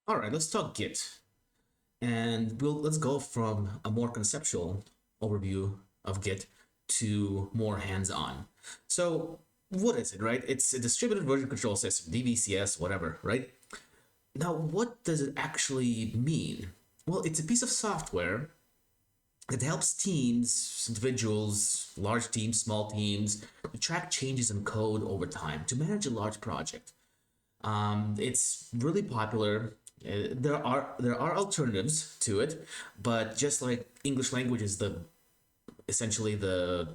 All right, let's talk Git. And let's go from a more conceptual overview of Git to more hands-on. So what is it, right? It's a distributed version control system, DVCS, whatever, right? Now, what does it actually mean? Well, it's a piece of software that helps teams, individuals, large teams, small teams, to track changes in code over time to manage a large project. It's really popular. There are alternatives to it, but just like English language is the essentially the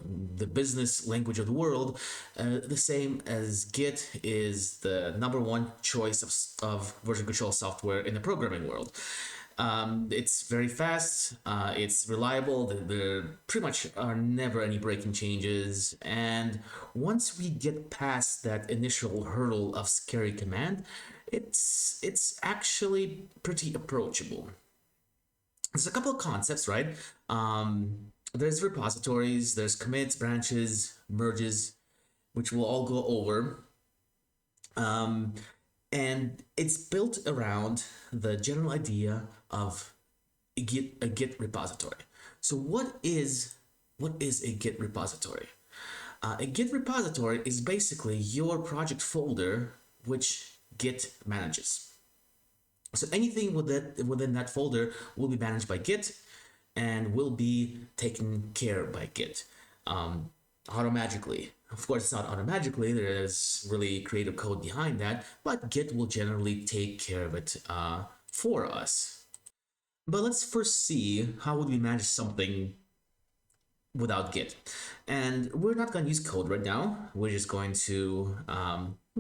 business language of the world, the same as Git is the number one choice of version control software in the programming world. It's very fast, it's reliable, there pretty much are never any breaking changes, and once we get past that initial hurdle of scary command, it's actually pretty approachable. There's a couple of concepts, right? There's repositories, there's commits, branches, merges, which we'll all go over. Um, and it's built around the general idea of a Git repository. So what is a Git repository? A Git repository is basically your project folder which Git manages. So anything within that folder will be managed by Git and will be taken care of by Git automatically. Of course, it's not automatically. There is really creative code behind that, but Git will generally take care of it for us. But let's first see how would we manage something without Git. And we're not going to use code right now. We're just going to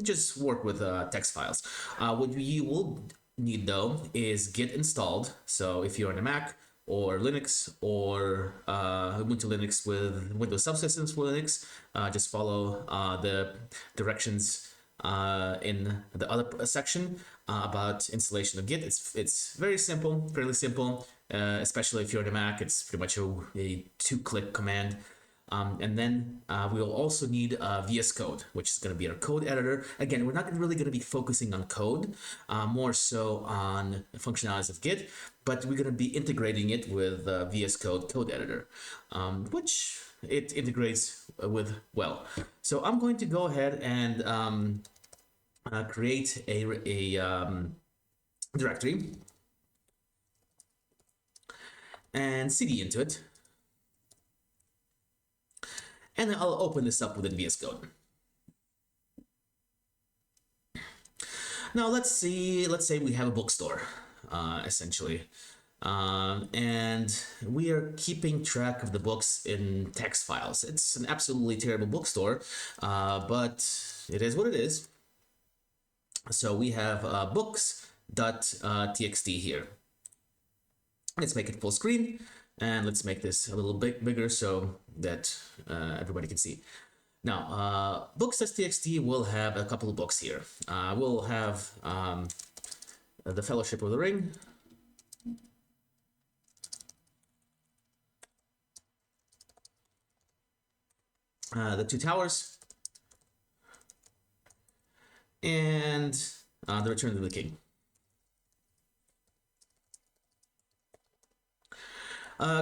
just work with text files. What we will need though is Git installed. So if you're on a Mac or Linux or Ubuntu Linux with Windows subsystems for Linux, just follow the directions in the other section about installation of Git. It's very simple, fairly simple, especially if you're on a Mac. It's pretty much a two-click command. And then we'll also need VS Code, which is going to be our code editor. Again, we're not really going to be focusing on code, more so on the functionalities of Git, but we're going to be integrating it with VS Code code editor, which it integrates with well. So I'm going to go ahead and create a directory and cd into it. And I'll open this up within VS Code. Now let's say we have a bookstore, essentially. And we are keeping track of the books in text files. It's an absolutely terrible bookstore, but it is what it is. So we have books.txt here. Let's make it full screen, and let's make this a little bit bigger so that everybody can see. Now, books.txt will have a couple of books here. We'll have the Fellowship of the Ring, the Two Towers, and the Return of the King.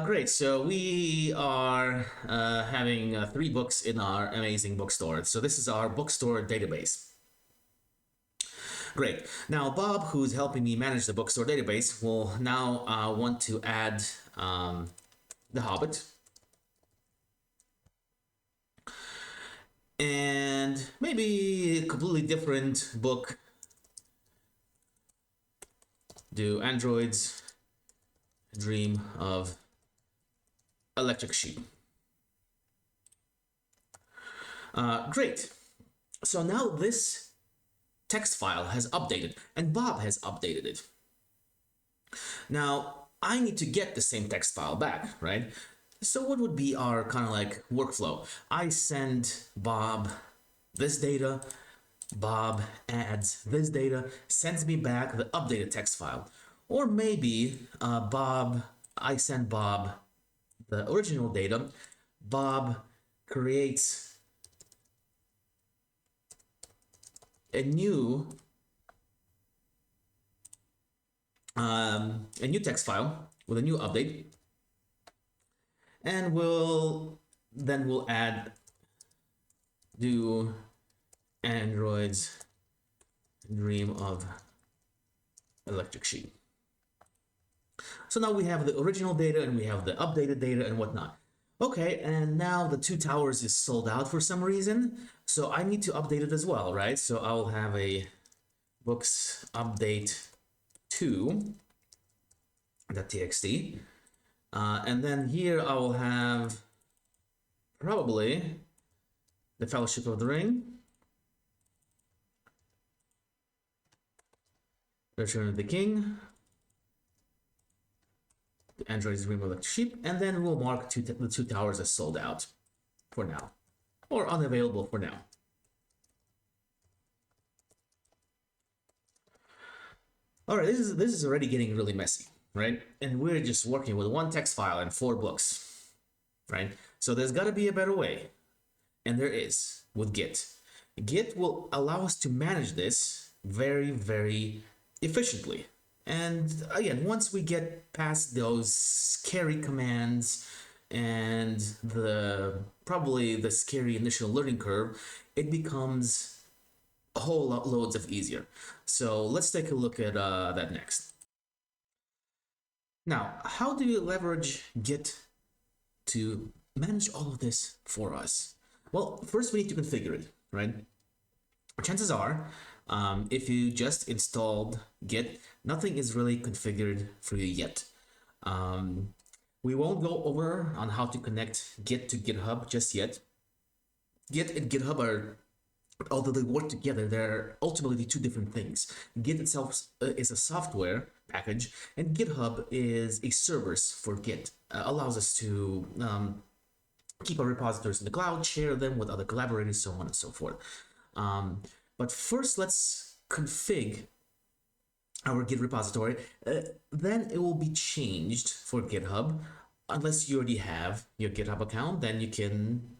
Great, so we are having 3 books in our amazing bookstore. So this is our bookstore database. Great. Now Bob, who's helping me manage the bookstore database, will now want to add The Hobbit. And maybe a completely different book. Do Androids Dream of Electric Sheep. Great. So now this text file has updated, and Bob has updated it. Now I need to get the same text file back, right? So what would be our kind of like workflow? I send Bob this data, Bob adds this data, sends me back the updated text file. Or maybe I send Bob the original data, Bob creates a new a new text file with a new update, and we'll add do androids dream of electric sheep. So now we have the original data and we have the updated data and whatnot. Okay, and now the two towers is sold out for some reason, so I need to update it as well, right? So I'll have a books update 2.txt, and then here I will have probably the Fellowship of the Ring, Return of the King, the Android's Dream of Electric Sheep, and then we'll mark the two towers as sold out for now, or unavailable for now. All right, this is already getting really messy, right? And we're just working with one text file and 4 books, right? So there's got to be a better way, and there is with Git. Git will allow us to manage this very, very efficiently. And again, once we get past those scary commands and probably the scary initial learning curve, it becomes a whole lot loads of easier. So let's take a look at that next. Now, how do you leverage Git to manage all of this for us? Well, first we need to configure it, right? Chances are, if you just installed Git, nothing is really configured for you yet. We won't go over on how to connect Git to GitHub just yet. Git and GitHub are, although they work together, they're ultimately 2 different things. Git itself is a software package, and GitHub is a service for Git. Allows us to keep our repositories in the cloud, share them with other collaborators, so on and so forth. But first, let's config our Git repository. Then it will be changed for GitHub. Unless you already have your GitHub account, then you can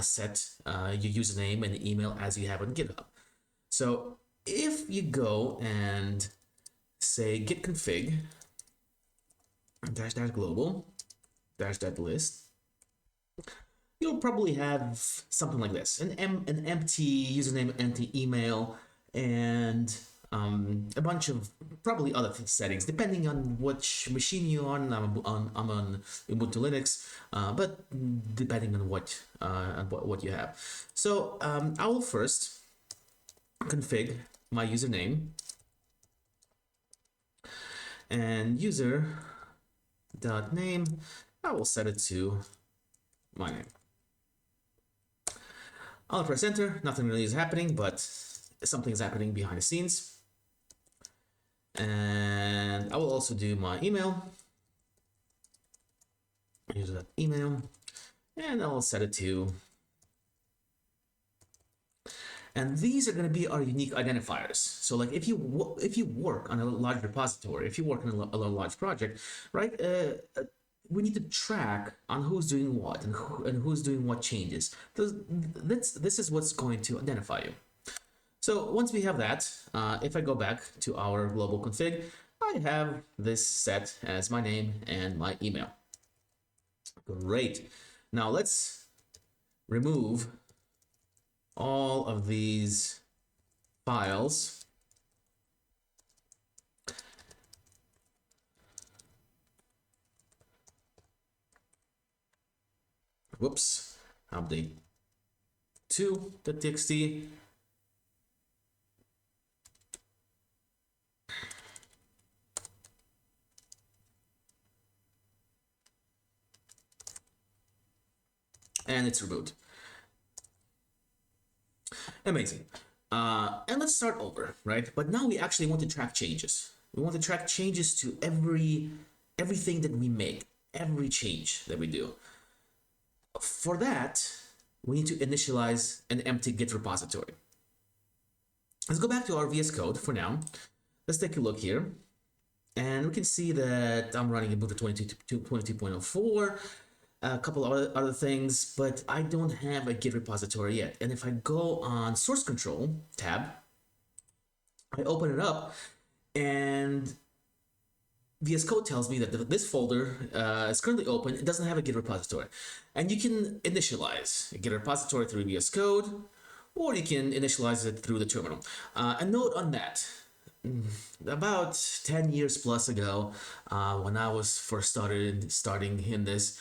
set your username and email as you have on GitHub. So if you go and say git config -- global -- list, you'll probably have something like this: an empty username, empty email, and a bunch of probably other settings depending on which machine you're on. I'm on Ubuntu Linux, but depending on what you have. So I will first config my username and user.name. I will set it to my name. I'll press enter. Nothing really is happening, but something is happening behind the scenes. And I will also do my email. Use that email, and I'll set it to. And these are going to be our unique identifiers. So, like if you work on a large repository, if you work on a large project, right? We need to track on who's doing what and who's doing what changes. This is what's going to identify you. So once we have that, if I go back to our global config, I have this set as my name and my email. Great. Now let's remove all of these files. Whoops, update 2.txt. And it's reboot. Amazing. And let's start over, right? But now we actually want to track changes. We want to track changes to everything that we make, every change that we do. For that, we need to initialize an empty Git repository. Let's go back to our VS Code for now. Let's take a look here. And we can see that I'm running Ubuntu 22.04. A couple of other things, but I don't have a Git repository yet. And if I go on Source Control tab, I open it up, and VS Code tells me that this folder is currently open. It doesn't have a Git repository. And you can initialize a Git repository through VS Code, or you can initialize it through the terminal. A note on that. About 10 years plus ago, when I was first starting in this,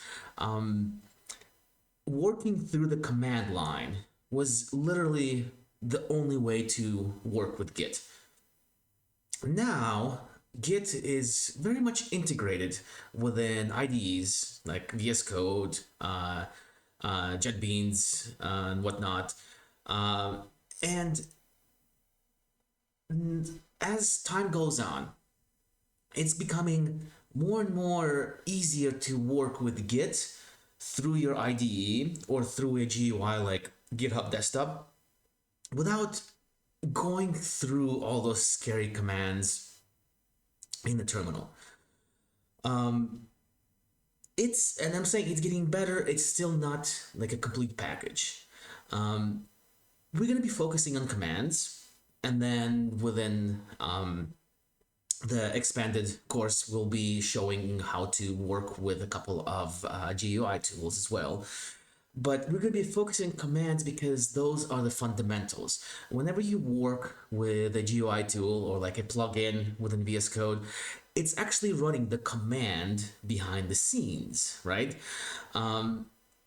working through the command line was literally the only way to work with Git. Now, Git is very much integrated within IDEs like VS Code, JetBeans, and whatnot. And as time goes on, it's becoming more and more easier to work with Git through your IDE or through a GUI like GitHub Desktop without going through all those scary commands in the terminal. And I'm saying it's getting better. It's still not like a complete package. We're going to be focusing on commands, and then within the expanded course, we'll be showing how to work with a couple of GUI tools as well. But we're going to be focusing on commands because those are the fundamentals. Whenever you work with a GUI tool or like a plugin within VS Code, it's actually running the command behind the scenes, right?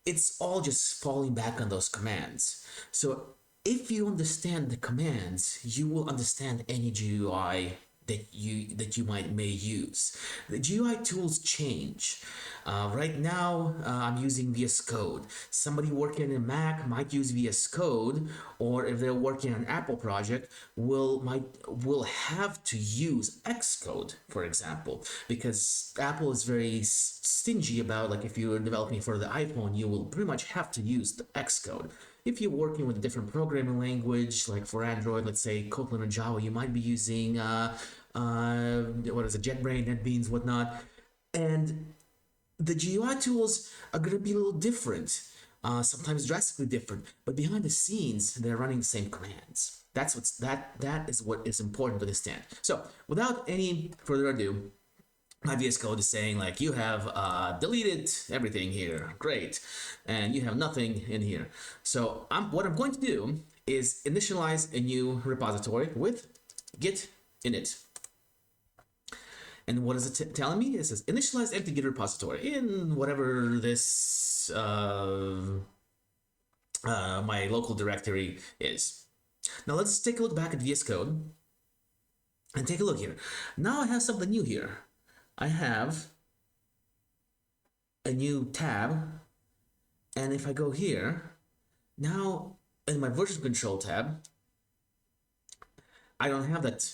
It's all just falling back on those commands. So if you understand the commands, you will understand any GUI that you may use. The GUI tools change. Right now, I'm using VS Code. Somebody working in Mac might use VS Code, or if they're working on an Apple project, will have to use Xcode, for example, because Apple is very stingy about, like, if you're developing for the iPhone, you will pretty much have to use the Xcode. If you're working with a different programming language, like for Android, let's say Kotlin or Java, you might be using JetBrains, NetBeans, whatnot. And the GUI tools are going to be a little different, sometimes drastically different, but behind the scenes, they're running the same commands. That is what is important to understand. So, without any further ado, my VS Code is saying, like, you have deleted everything here, great, and you have nothing in here. So what I'm going to do is initialize a new repository with git init. And what is it telling me? It says initialize empty git repository in whatever this my local directory is. Now let's take a look back at VS Code and take a look here. Now I have something new here. I have a new tab, and if I go here, now in my version control tab, I don't have that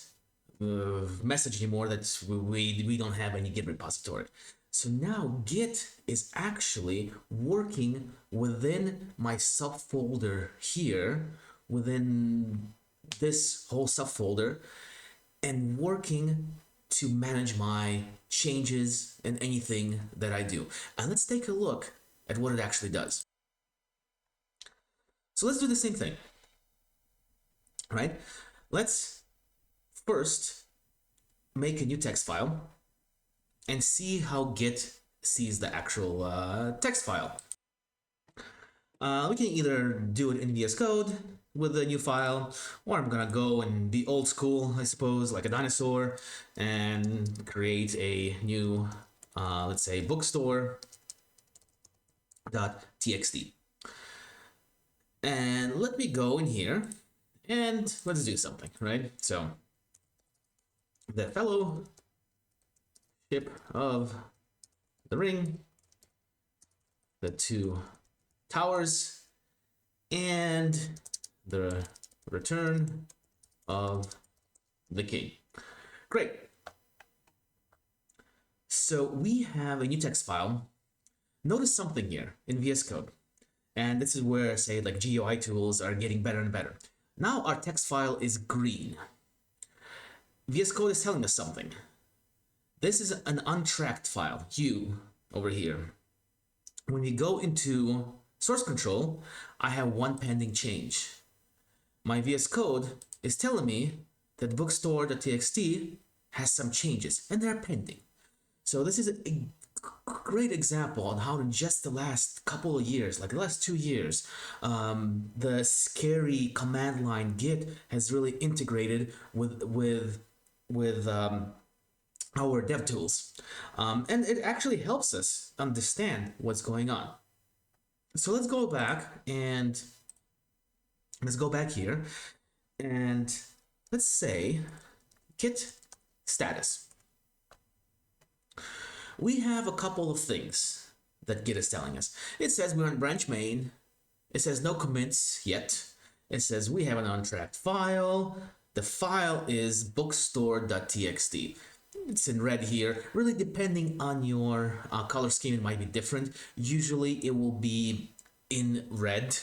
message anymore that we don't have any Git repository. So now Git is actually working within my subfolder here, within this whole subfolder, and working to manage my changes and anything that I do. And let's take a look at what it actually does. So let's do the same thing, right? Let's first make a new text file and see how Git sees the actual text file. We can either do it in VS Code with a new file, or I'm gonna go and be old school, I suppose, like a dinosaur, and create a new, let's say, bookstore.txt. And let me go in here and let's do something, right? So the fellowship of the ring, the two towers, and the return of the king. Great. So we have a new text file. Notice something here in VS Code. And this is where, say, like GUI tools are getting better and better. Now our text file is green. VS Code is telling us something. This is an untracked file, U over here. When we go into source control, I have one pending change. My VS Code is telling me that bookstore.txt has some changes and they're pending. So this is a great example on how in just the last couple of years, like the last 2 years, the scary command line Git has really integrated with our dev tools, and it actually helps us understand what's going on. So let's go back here and let's say Git status. We have a couple of things that Git is telling us. It says we're on branch main. It says no commits yet. It says we have an untracked file. The file is bookstore.txt. It's in red here. Really, depending on your color scheme, it might be different. Usually it will be in red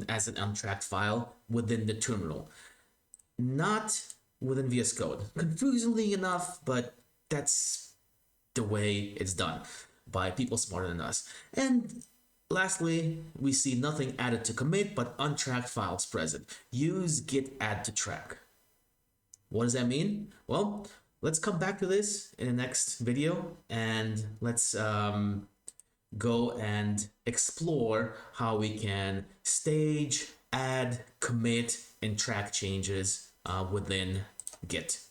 as an untracked file within the terminal, not within VS Code. Confusingly enough, but that's the way it's done by people smarter than us. And lastly, we see nothing added to commit, but untracked files present. Use git add to track. What does that mean? Well, let's come back to this in the next video, and let's go and explore how we can stage, add, commit, and track changes within Git.